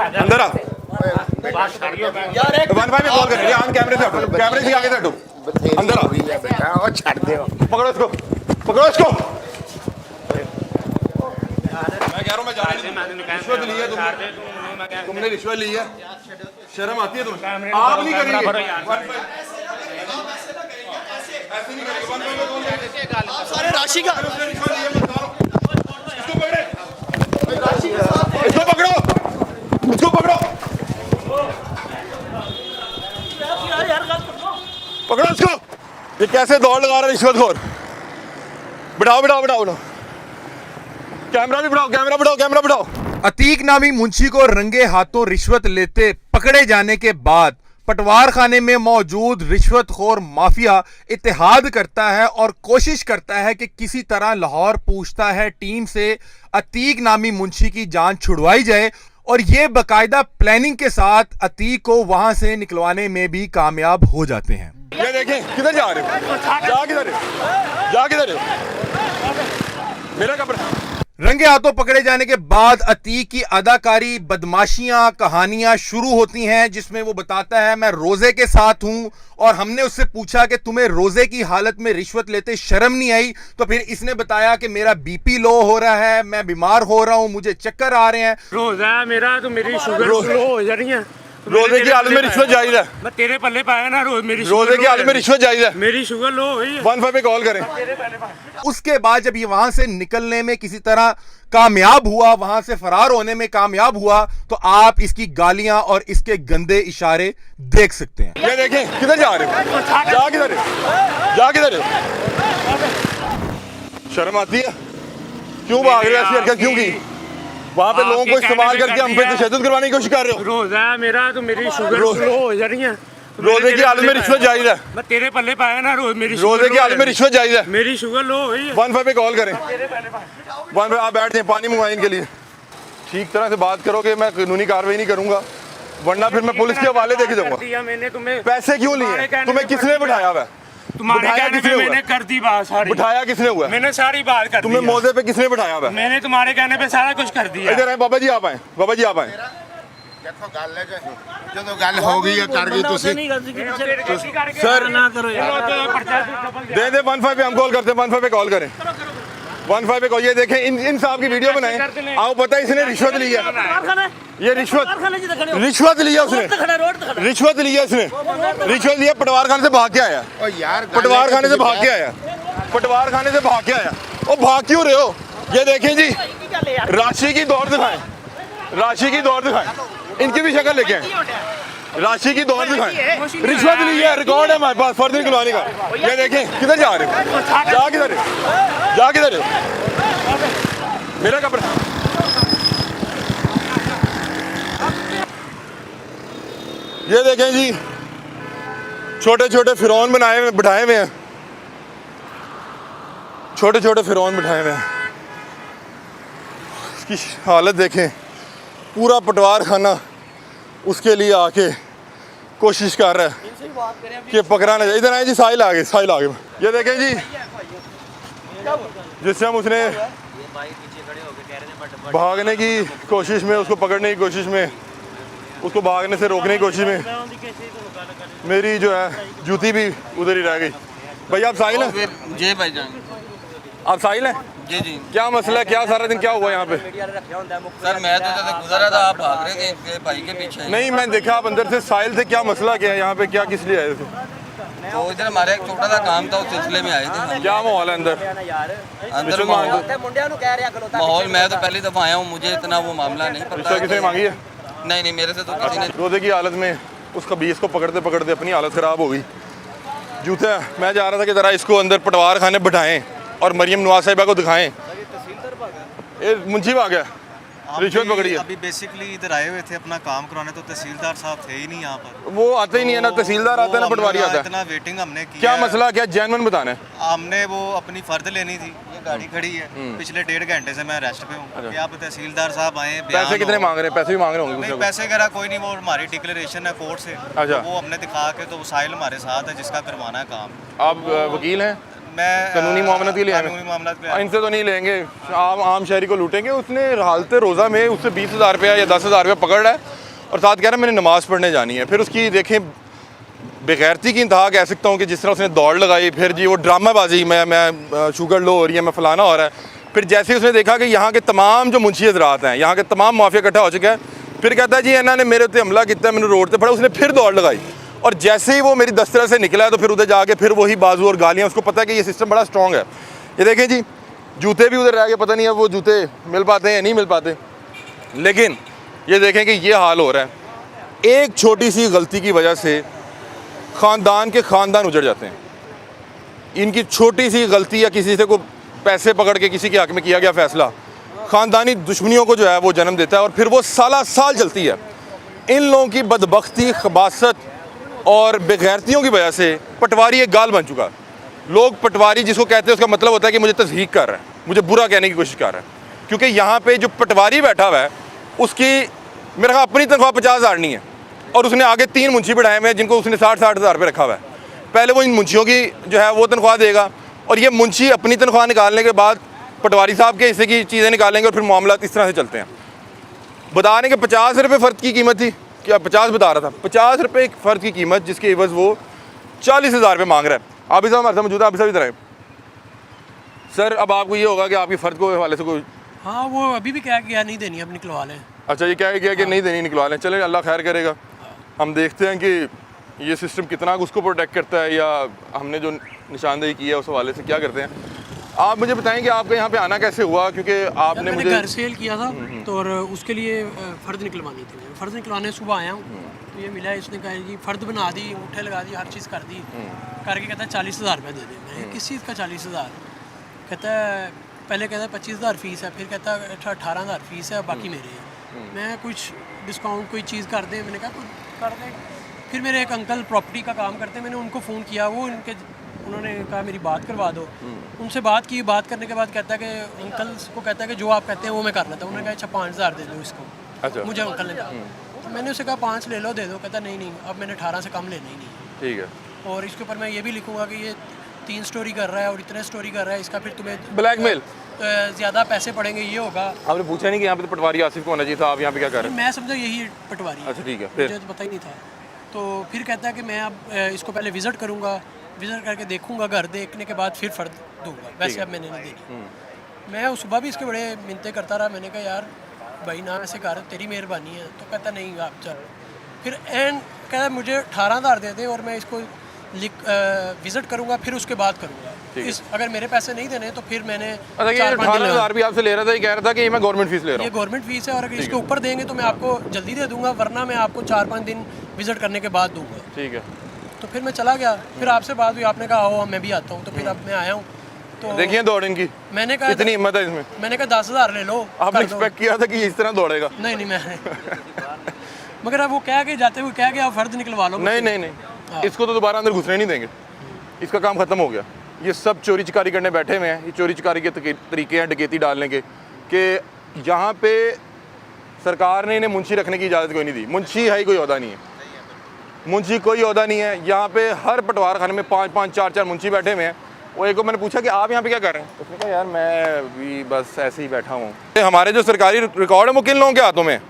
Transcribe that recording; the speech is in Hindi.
अंदर आ। 1-5 पे कॉल कर, ऑन कैमरे से हटो, कैमरे से आगे से हटो, अंदर आ। छड़ दो, पकड़ो इसको, पकड़ो इसको। मैं कह रहा हूँ मैं जाने नहीं दूंगा। रिश्वत ली है तुमने, तुमने रिश्वत ली है, शर्म आती है तुम्हें? आप नहीं करेंगे, ऐसे नहीं करेंगे। सारे राशि का इसको पकड़े, इसको पकड़ो, इसको पकड़ो, पकड़ो इसको। ये कैसे दौड़ लगा रहा है रिश्वतखोर? बिठाओ बिठाओ बिठाओ बिठाओ, कैमरा भी बिठाओ, कैमरा बिठाओ, कैमरा बिठाओ। अतीक नामी मुंशी को रंगे हाथों रिश्वत लेते पकड़े जाने के बाद पटवार खाने में मौजूद रिश्वतखोर माफिया इत्तेहाद करता है और कोशिश करता है कि किसी तरह लाहौर पूछता है टीम से अतीक नामी मुंशी की जान छुड़वाई जाए, और ये बाकायदा प्लानिंग के साथ अतीक को वहां से निकलवाने में भी कामयाब हो जाते हैं। ये देखें किधर जा रहे हो, जा किधर है, जा किधर है, मेरा कपड़ा। रंगे हाथों पकड़े जाने के बाद अतीक की अदाकारी, बदमाशियां, कहानियां शुरू होती हैं, जिसमें वो बताता है मैं रोजे के साथ हूं, और हमने उससे पूछा कि तुम्हें रोजे की हालत में रिश्वत लेते शर्म नहीं आई? तो फिर इसने बताया कि मेरा बीपी लो हो रहा है, मैं बीमार हो रहा हूं, मुझे चक्कर आ रहे हैं। रोजा मेरा तो मेरी शुगर लो हो जा रही है। रोजे की हालत में रिश्वत जायज है, मैं तेरे पल्ले पाया ना, मेरी रोजे की हालत में रिश्वत जायज है, मेरी शुगर लो हुई है। 1-5 पे कॉल करें। उसके बाद जब ये वहां से निकलने में किसी तरह कामयाब हुआ, वहां से फरार होने में कामयाब हुआ, तो आप इसकी गालियां और इसके गंदे इशारे देख सकते हैं। ये देखें किधर जा रहे हो, जा किधर है, जा किधर है, शर्म आती है? क्यों भाग रहे हो, ऐसी हरकत क्यों की? वहाँ पे लोगों को इस्तेमाल करके हम पे तशद्दुद करवाने की कोशिश कर रहे हो। रोजा मेरा तो मेरी शुगर लो हो जा रही है। रोजे की हालत में रिश्वत जायज है, मैं तेरे पल्ले पाया ना, मेरी रोजे की हालत में रिश्वत जायज है, मेरी शुगर लो हुई है। 1-5 पे कॉल करें। 1-5 आप बैठ जाए, पानी मंगवाएं इनके लिए। ठीक तरह से बात करो कि मैं कानूनी कार्रवाई नहीं करूंगा, वरना फिर मैं पुलिस के हवाले देके जाऊंगा। मैंने तुम्हें पैसे क्यों लिए, तुम्हें किसने बिठाया हुआ है? तुम्हारे बिठाया कहने किसने पे हुआ? मैंने कर दी बात सारी। बिठाया किसने हुआ? मैंने सारी बात कर दी। तुम्हें मौजे पे किसने बिठाया हुआ है? मैंने तुम्हारे कहने पे सारा कुछ कर दिया। इधर आए बाबा जी, आप आए, बाबा जी आप आए। देखो गल है जो तो गल हो गई है कर गई तुसी सर ना करो यार, दे 1-5 पे हम कॉल करते हैं, 1-5 पे कॉल करें, 1-5 पे कॉल। ये देखें इन साहब की वीडियो बनाएं, आपको पता है इसने रिश्वत ली है, ये रिश्वत लिया उसने, रिश्वत लिया इसने, रिश्वत लिया, पटवार खाने से भाग के आया, ओ यार पटवार खाने से भाग के आया, पटवार खाने से भाग के आया। ओ भाग क्यों रहे हो? ये देखें जी, राशि की दौड़ दिखाएं, राशि की दौड़ दिखाएं, इनकी भी शक्ल लेके आए, राशि की दौड़ दिखाएं। रिश्वत ली है, रिकॉर्ड है हमारे पास फर्जी निकलवाने का। ये देखें किधर जा रहे हो, जा किधर है, जा किधर है, मेरा कपड़ा। ये देखें जी, छोटे छोटे फिरौन बिठाए हुए हैं, छोटे छोटे फिरौन बिठाए हुए हैं। इसकी हालत देखें, पूरा पटवार खाना उसके लिए आके कोशिश कर रहा है कि पकड़ाना चाहिए। इधर आए जी, साहिल आ गए, साहिल आ गए। ये देखें जी, जिस टाइम उसने भागने की कोशिश में, उसको पकड़ने की कोशिश में, उसको भागने से रोकने की कोशिश में मेरी जो है जूती भी उधर ही रह गई। भाई आप साहिल हैं? जी भाईजान। आप साहिल हैं? जी जी। क्या मसला है, क्या सारा दिन क्या हुआ यहाँ पे? सर मैं तो जैसे गुजरा था, आप भाग रहे थे इनके भाई के पीछे। नहीं, मैं देखा आप अंदर से। साहिल थे, क्या मसला क्या है यहाँ पे, क्या किस लिए आए थे? तो इधर हमारा एक छोटा सा काम था, उस सिलसिले में आए थे। क्या माहौल है अंदर? अंदर माहौल, मैं तो पहली दफा आया हूँ, मुझे इतना वो मामला नहीं पता। किसने मांगी है? नहीं, मेरे से तो किसी ने। रोजे की हालत में उस खबीस को पकड़ते पकड़ते अपनी हालत ख़राब हो गई। जूते मैं जा रहा था कि ज़रा इसको अंदर पटवार खाने बिठाएं और मरियम नवाज साहिबा को दिखाएं। ये मुंशी आ गया, रिश्वत पकड़ी है। अभी बेसिकली इधर आए हुए थे अपना काम करवाने, तो तहसीलदार साहब थे ही नहीं यहाँ पर। वो आते ही नहीं है ना, तहसीलदार आता है ना पटवारी आता है। इतना वेटिंग हमने की। क्या मसला, क्या जेन्युइन बताना है? हमने वो अपनी फर्द लेनी थी, ये गाड़ी खड़ी है, पिछले 1.5 घंटे से मैं रेस्ट पे हूँ। आप तहसीलदार साहब आए, पैसे कितने मांग रहे हैं? पैसे भी मांग रहे होंगे? नहीं, पैसे वगैरह कोई नहीं, वो हमारी डिक्लेरेशन है कोर्ट से, अच्छा। वो हमने दिखा के, तो साहिल हमारे साथ है जिसका करवाना है काम। आप वकील हैं? मैं कानूनी मामला के लिए आए हैं। कानूनी मामला के लिए आया। इनसे तो नहीं लेंगे, आम शहरी को लूटेंगे। उसने हालत रोज़ा में उससे 20,000 रुपया या 10,000 रुपया पकड़ रहा है और साथ कह रहा है मैंने नमाज़ पढ़ने जानी है। फिर उसकी देखें बेगैरती की इंतहा कह सकता हूँ कि जिस तरह उसने दौड़ लगाई, फिर जी वो ड्रामाबाजी, मैं शुगर लो हो रही है, मैं फलाना हो रहा है। फिर जैसे ही उसने देखा कि यहाँ के तमाम जो मुंशी हजरात हैं, यहाँ के तमाम माफिया इकट्ठा हो चुका है, फिर कहता है जी इन्होंने मेरे उत्ते हमला किया, मैंने रोड पर पड़ा। उसने फिर दौड़ लगाई और जैसे ही वो मेरी दस्तरा से निकला है तो फिर उधर जाके फिर वही बाजू और गालियाँ। उसको पता है कि ये सिस्टम बड़ा स्ट्रॉन्ग है। ये देखें जी, जूते भी उधर रह गए, पता नहीं है वो जूते मिल पाते हैं या नहीं मिल पाते। लेकिन ये देखें कि ये हाल हो रहा है। एक छोटी सी गलती की वजह से ख़ानदान के ख़ानदान उजड़ जाते हैं। इनकी छोटी सी गलती या किसी से को पैसे पकड़ के किसी के हक़ में किया गया फ़ैसला ख़ानदानी दुश्मनियों को जो है वो जन्म देता है और फिर वो साला साल चलती है। इन लोगों की बदबख्ती, खबासत और बेगैरतियों की वजह से पटवारी एक गाल बन चुका है। लोग पटवारी जिसको कहते हैं उसका मतलब होता है कि मुझे तज़हीक कर रहा है, मुझे बुरा कहने की कोशिश कर रहा है। क्योंकि यहाँ पे जो पटवारी बैठा हुआ है उसकी मेरे ख्याल अपनी तनख्वाह 50,000 नहीं है और उसने आगे 3 मुंशी बढ़ाए हुए हैं जिनको उसने 60-60 हज़ार रुपये रखा हुआ है। पहले वो इन मुंशियों की जो है वो तनख्वाह देगा और ये मुंशी अपनी तनख्वाह निकालने के बाद पटवारी साहब के हिस्से की चीज़ें निकालेंगे और फिर मामला इस तरह से चलते हैं। बता रहे कि 50 रुपये फ़र्द की कीमत थी, क्या 50 बता रहा था, 50 रुपये फ़र्द की कीमत जिसके एवज़ वो 40,000 रुपये मांग रहा है। आप इस हमारे साथ मौजूद है, आप इस इधर आए सर। अब आपको ये होगा कि आपकी फ़र्द को हवाले से कोई, हाँ वो अभी भी क्या किया नहीं देनी, अब निकलवा लें। अच्छा ये क्या किया कि नहीं देनी, निकलवा लें। चलें, अल्लाह खैर करेगा। हम देखते हैं कि ये सिस्टम कितना उसको प्रोटेक्ट करता है या हमने जो निशानदेही की है उस हवाले से क्या करते हैं। आप मुझे बताएं कि आपका यहाँ पे आना कैसे हुआ, क्योंकि आपने मैंने मुझे घर सेल किया था तो और उसके लिए फ़र्द निकलवानी थी। मैं फ़र्द निकलवाने सुबह आया हूँ तो ये मिला, इसने कहा जी फ़र्द बना दी, अंगूठे लगा दी, हर चीज़ कर दी। करके कहता है 40,000 रुपये दे दे। मैं किस चीज़ का 40,000? कहता है पहले कहता है 25,000 फ़ीस है, फिर कहता है 18,000 फ़ीस है, बाकी मेरे हैं। मैं कुछ डिस्काउंट कोई चीज़ कर दे, मैंने कहा कुछ कर दे। फिर मेरे एक अंकल प्रॉपर्टी का काम करते हैं, मैंने उनको फ़ोन किया, वो उन्होंने कहा मेरी बात करवा दो। उनसे बात की, बात करने के बाद कहता है कि अंकल को कहता है कि जो आप कहते हैं वो मैं कर लेता हूँ। उन्होंने कहा अच्छा 5,000 दे दो इसको। अच्छा। मुझे अंकल ने कहा, तो मैंने उसे कहा 5 ले लो, दे दो। कहता नहीं नहीं, अब मैंने 18 से कम लेना ही नहीं। ठीक है। और इसके ऊपर मैं ये भी लिखूंगा कि ये 3 स्टोरी कर रहा है और इतने स्टोरी कर रहा है, इसका फिर तुम्हें ब्लैकमेल, ज़्यादा पैसे पड़ेंगे, ये होगा। आपने पूछा नहीं कि यहाँ पे तो पटवारी आसिफ को होना चाहिए था, आप यहाँ पे क्या कर रहे हैं? मैं समझा यही पटवारी है। अच्छा ठीक है। फिर मुझे तो पता ही नहीं था। तो फिर कहता है कि मैं अब इसको पहले विज़िट करूँगा, विज़िट करके देखूँगा, घर देखने के बाद फिर फ़र्द दूँगा। वैसे अब मैंने नहीं देनी। मैं सुबह भी इसके बड़े मिन्नतें करता रहा। मैंने कहा यार भाई ना ऐसे कर, तेरी मेहरबानी है। तो कहता नहीं आप चल। फिर एंड कहता मुझे 18,000 दे दे और मैं इसको विज़िट करूँगा, फिर उसके बाद करूँगा। इस अगर मेरे पैसे नहीं देने तो फिर मैंने अच्छा ये 18,000 भी आपसे ले रहा था, ये कह रहा था कि मैं गवर्नमेंट फीस ले रहा ये हूँ। गवर्नमेंट फीस है और अगर इसके ऊपर देंगे तो मैं आपको जल्दी दे दूंगा, वरना मैं आपको 4-5 दिन विजिट करने के बाद दूंगा। ठीक है। तो फिर मैं चला गया। फिर आपसे बात हुई, आपने कहा आओ मैं भी आता हूँ। तो फिर अब मैं आया हूँ। तो देखिए दौड़ इनकी, मैंने कहा इतनी हिम्मत है इसमें। मैंने कहा 10,000 ले लो। आपने कर दो। एक्सपेक्ट किया था कि ये इस तरह दौड़ेगा? नहीं मैंने मगर अब वो कह के जाते हुए कह गया फ़र्द निकलवा लो। नहीं नहीं नहीं, इसको तो दोबारा अंदर घुसने नहीं देंगे, इसका काम खत्म हो गया। ये सब चोरी चकारी करने बैठे हुए हैं। ये चोरी चकारी के तरीके हैं डकैती डालने के, कि यहाँ पे सरकार ने इन्हें मुंशी रखने की इजाज़त कोई नहीं दी। मुंशी है ही कोई ओहदा नहीं है, मुंशी कोई ओहदा नहीं है। यहाँ पे हर पटवार खाने में 5-5, 4-4 मुंशी बैठे हुए हैं। वो एक को मैंने पूछा कि आप यहाँ पे क्या कर रहे हैं, उसने कहा यार मैं भी बस ऐसे ही बैठा हूँ। हमारे जो सरकारी रिकॉर्ड है वो किन लोगों के हाथों में है?